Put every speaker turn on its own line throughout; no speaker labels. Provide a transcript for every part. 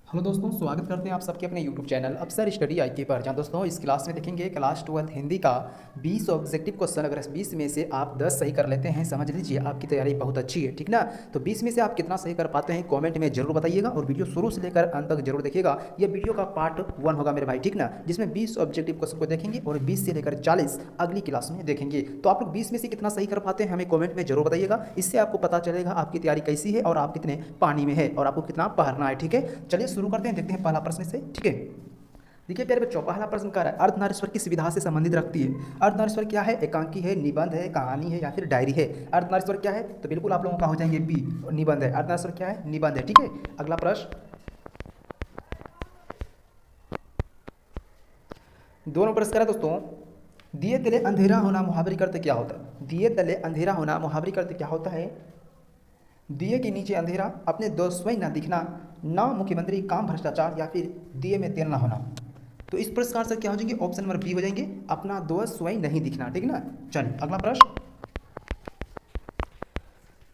Hello दोस्तों, स्वागत करते हैं आप सबके अपने यूट्यूब चैनल अफसर स्टडी आईके पर। जहाँ दोस्तों इस क्लास में देखेंगे क्लास 12 हिंदी का 20 ऑब्जेक्टिव क्वेश्चन। अगर इस 20 में से आप 10 सही कर लेते हैं, समझ लीजिए आपकी तैयारी बहुत अच्छी है, ठीक ना। तो 20 में से आप कितना सही कर पाते हैं कमेंट में जरूर बताइएगा और वीडियो शुरू से लेकर अंत तक जरूर देखिएगा। ये वीडियो का पार्ट 1 होगा मेरे भाई, ठीक ना, जिसमें 20 ऑब्जेक्टिव क्वेश्चन को देखेंगे और 20 से लेकर 40 अगली क्लास में देखेंगे। तो आप लोग 20 में से कितना सही कर पाते हैं हमें कॉमेंट में जरूर बताइएगा। इससे आपको पता चलेगा आपकी तैयारी कैसी है और आप कितने पानी में है और आपको कितना पढ़ना है, ठीक है। चलिए शुरू करते हैं, देखते हैं पहला प्रश्न से, ठीक है। देखिए प्यारे बच्चों, पहला प्रश्न कह रहा है अर्धनारीश्वर किस विधा से संबंधित रखती है। अर्धनारीश्वर क्या है? एकांकी है, निबंध है, कहानी है या फिर डायरी है। अर्धनारीश्वर क्या है? तो बिल्कुल आप लोगों का हो जाएंगे बी, निबंध है। अर्धनारीश्वर क्या है? निबंध है, ठीक है। अगला प्रश्न, दोनों प्रश्न करा दोस्तों। दिए तले अंधेरा होना मुहावरे करते क्या होता है? दिए तले अंधेरा होना मुहावरे करते क्या होता है? दिए के नीचे अंधेरा, अपने दो स्वयं न दिखना, ना मुख्यमंत्री, काम भ्रष्टाचार या फिर दिए में तेल ना होना। तो इस प्रश्न का आंसर क्या हो जाएंगे? ऑप्शन नंबर बी हो जाएंगे, अपना दो स्वयं नहीं दिखना, ठीक ना। चलिए अगला प्रश्न।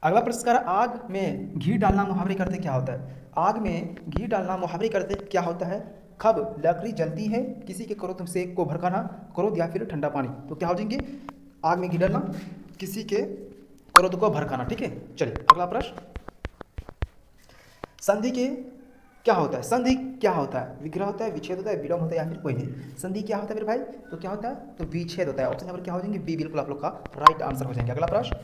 अगला प्रश्न का आग में घी डालना मुहावरे करते क्या होता है? आग में घी डालना मुहावरे करते क्या होता है? खब, लकड़ी जलती है, किसी के क्रोध से को भड़काना, क्रोध या फिर ठंडा पानी। तो क्या हो जाएंगे? आग में घी डालना, किसी के क्रोध को भड़काना, ठीक है। चलिए अगला प्रश्न। संधि के क्या होता है? संधि क्या होता है? विग्रह होता है, विच्छेद होता है, विलोम होता है या फिर कोई नहीं। संधि क्या होता है मेरे भाई? तो क्या होता है? तो विच्छेद होता है। ऑप्शन नंबर क्या हो जाएंगे? बी बिल्कुल आप लोग का राइट आंसर हो जाएंगे। अगला प्रश्न।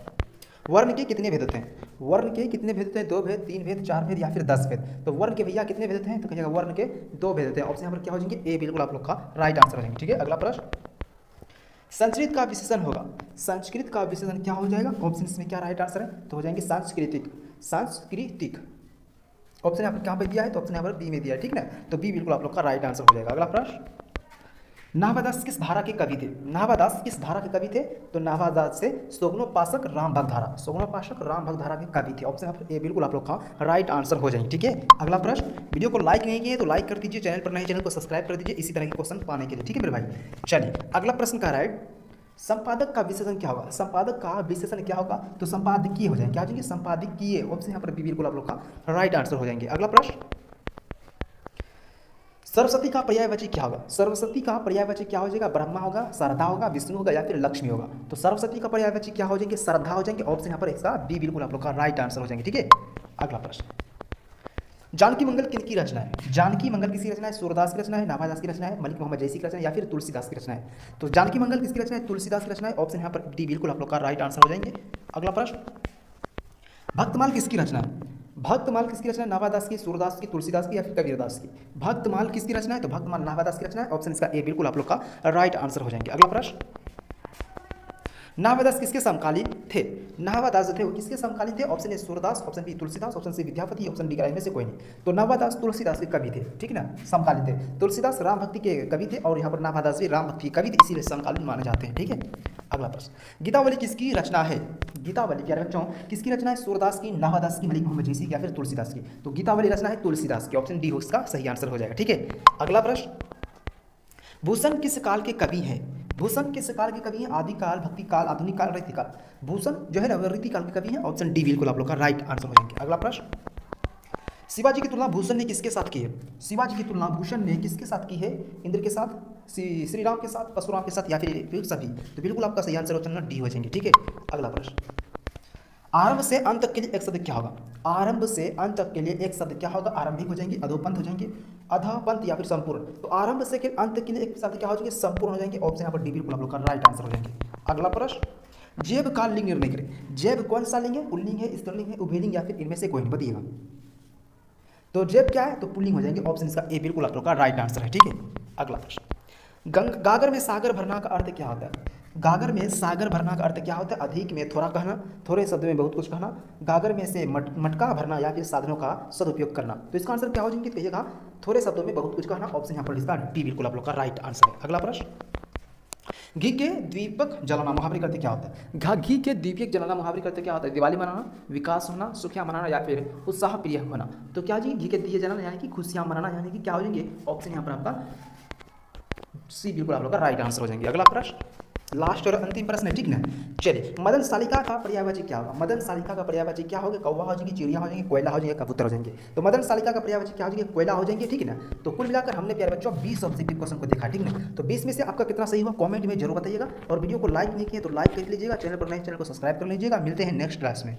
वर्ण के कितने भेद होते हैं? वर्ण के कितने भेद होते हैं? 2 भेद, 3 भेद, 4 भेद या फिर 10 भेद। तो वर्ण के भैया कितने भेद होते हैं? तो कहिएगा वर्ण के 2 भेद होते हैं। ऑप्शन नंबर क्या हो जाएंगे? ए बिल्कुल आप लोग का राइट आंसर हो जाएंगे, ठीक है। अगला प्रश्न। संस्कृत का विशेषण होगा। संस्कृत का विशेषण क्या हो जाएगा? ऑप्शन में क्या राइट आंसर है? तो हो जाएंगे सांस्कृतिक। सांस्कृतिक ऑप्शन यहाँ पर कहाँ पे दिया है? तो ऑप्शन यहाँ पर बी में दिया है, ठीक ना। तो बी बिल्कुल आप लोग का राइट आंसर हो जाएगा। अगला प्रश्न। नाभादास किस धारा के कवि थे? नाभादास किस धारा के कवि थे? तो नाभादास से सोगनोपासक राम भगधारा, सोगनोपासक राम भगधारा के कवि थे। ऑप्शन ए बिल्कुल आप लोग का राइट आंसर हो जाएंगे, ठीक है। अगला प्रश्न। वीडियो को लाइक नहीं किए तो लाइक कर दीजिए, चैनल पर नए चैनल को सब्सक्राइब कर दीजिए इसी तरह के क्वेश्चन पाने के लिए, ठीक है मेरे भाई। चलिए अगला प्रश्न कह रहा है संपादक का विशेषण क्या होगा? संपादक का विशेषण क्या होगा? तो संपादकीय हो जाएंगे। क्या हो जाएंगे? संपादकीय। ऑप्शन यहाँ पर बी बिल्कुल आप लोग का राइट आंसर हो जाएंगे। अगला प्रश्न। सरस्वती का पर्यायवाची क्या होगा? सरस्वती का पर्यायवाची क्या हो जाएगा? ब्रह्मा होगा, शारदा होगा, विष्णु होगा या फिर लक्ष्मी होगा। तो सरस्वती का पर्यायवाची क्या हो जाएंगे? श्रद्धा हो जाएंगे। ऑप्शन यहाँ पर इसका बी बिल्कुल आप लोग का राइट आंसर हो जाएंगे, ठीक है। अगला प्रश्न। जानकी मंगल किसकी रचना है? जानकी मंगल किसकी रचना है? सूरदास की रचना है, नाभादास की रचना है, मलिक मोहम्मद जैसी की रचना है या फिर तुलसीदास की रचना है। तो जानकी मंगल किसकी रचना है? तुलसीदास की रचना है। ऑप्शन यहाँ पर डी बिल्कुल आप लोग का राइट आंसर हो जाएंगे। अगला प्रश्न। भक्तमाल किसकी रचना है? भक्तमाल किसकी रचना है? नाभादास की, सूरदास की, तुलसीदास की या फिर कबीरदास की। भक्तमाल किसकी रचना है? तो भक्तमाल नाभादास की रचना है। ऑप्शन इसका ए बिल्कुल आप लोग का राइट आंसर हो जाएंगे। अगला प्रश्न। नाभादास किसके समकालीन थे? नाभादास जो थे वो किसके समकालीन थे? Option A Surdas, option B Tulsidas, option C Vidyapati, option D इनमें से कोई नहीं। तो नाभादास तुलसीदास के कवि थे, ठीक है ना, समकालीन थे। तुलसीदास राम भक्ति के कवि थे और यहाँ पर नाभादास भी राम भक्ति के कवि थे, इसीलिए समकालीन माने जाते हैं, ठीक है। अगला प्रश्न। गीतावली किसकी रचना है? गीतावली प्यारे बच्चों किसकी रचना है? सूरदास की, नाभादास की, मलिक मोहम्मद जैसी की या फिर तुलसीदास की। तो गीतावली रचना है तुलसीदास की। ऑप्शन डी उसका सही आंसर हो जाएगा, ठीक है। अगला प्रश्न। भूषण किस काल के कवि हैं? भूषण किस काल के कवि हैं? आदिकाल, भक्ति काल, आधुनिक काल, रीतिकाल। भूषण जो है ना वो रीतिकाल के कवि हैं। ऑप्शन डी बिल्कुल आप लोग का राइट आंसर हो जाएंगे। अगला प्रश्न। शिवाजी की तुलना भूषण ने किसके साथ की है? शिवाजी की तुलना भूषण ने किसके साथ की है? इंद्र के साथ, श्री राम के साथ, परशुराम के साथ या फिर सभी। तो बिल्कुल आपका सही आंसर ऑप्शन डी हो जाएंगे, ठीक है। अगला प्रश्न। आरंभ से अंत तक के लिए एक शब्द क्या होगा? आरंभ से अंत तक के लिए एक शब्द क्या होगा? आरंभिक हो जाएंगे, अधोपंथ हो जाएंगे, अधपंथ या फिर संपूर्ण। तो आरंभ से अंत के लिए एक शब्द क्या हो जाएंगे? संपूर्ण हो जाएंगे। ऑप्शन यहाँ पर डी बिल्कुल आप लोग का राइट आंसर हो जाएंगे। अगला प्रश्न। जैव का लिंग निर्णय करें। जैव कौन सा लिंग है? पुल्लिंग है, स्त्रीलिंग है, उभयलिंग या फिर इनमें से कोई नहीं, बताइएगा। तो जैव क्या है? तो पुल्लिंग हो जाएंगे। ऑप्शन इसका ए बिल्कुल आप लोग का राइट आंसर है, ठीक है। अगला प्रश्न। गागर में सागर भरना का अर्थ क्या होता है? गागर में सागर भरना का अर्थ क्या होता है? अधिक में थोड़ा कहना, थोड़े शब्द में बहुत कुछ कहना, गागर में से मटका भरना या फिर साधनों का सदुपयोग करना। तो इसका आंसर क्या हो जाएंगे? कहिएगा थोड़े शब्दों में बहुत कुछ कहना। ऑप्शन यहाँ पर इसका डी बिल्कुल आप लोग का राइट आंसर है। अगला प्रश्न। घी के दीपक जलाना मुहावरे करते क्या होता है? घी के दीपक जलाना मुहावरे करते क्या होता है? दिवाली मनाना, विकास होना, सुखियां मनाना या फिर उत्साह प्रिय होना। तो क्या जी? घी के दिए जलाना यानी कि खुशियां मनाना यानी कि क्या हो जाएंगे? ऑप्शन यहाँ पर आपका सी बिल्कुल आप लोग का राइट आंसर हो जाएंगे। अगला प्रश्न। लास्ट और अंतिम प्रश्न है, ठीक ना। चलिए, मदन सालिका का पर्यायवाची क्या होगा? मदन सालिका का पर्यायवाची क्या होगा? कौवा हो जाएंगे, चिड़िया हो जाएंगे, कोयला हो जाएंगे, कबूतर हो जाएंगे। तो मदन सालिका का पर्यायवाची क्या हो जाएंगे? कोयला हो जाएंगे, ठीक है ना। तो कुल मिलाकर हमने प्यारे बच्चों 20 ऑब्जेक्टिव क्वेश्चन को देखा, ठीक ना। तो 20 में से आपका कितना सही हुआ कमेंट में जरूर बताइएगा, और वीडियो को लाइक नहीं किए तो लाइक कर लीजिएगा, चैनल पर नए चैनल को सब्सक्राइब कर लीजिएगा। मिलते हैं नेक्स्ट क्लास में।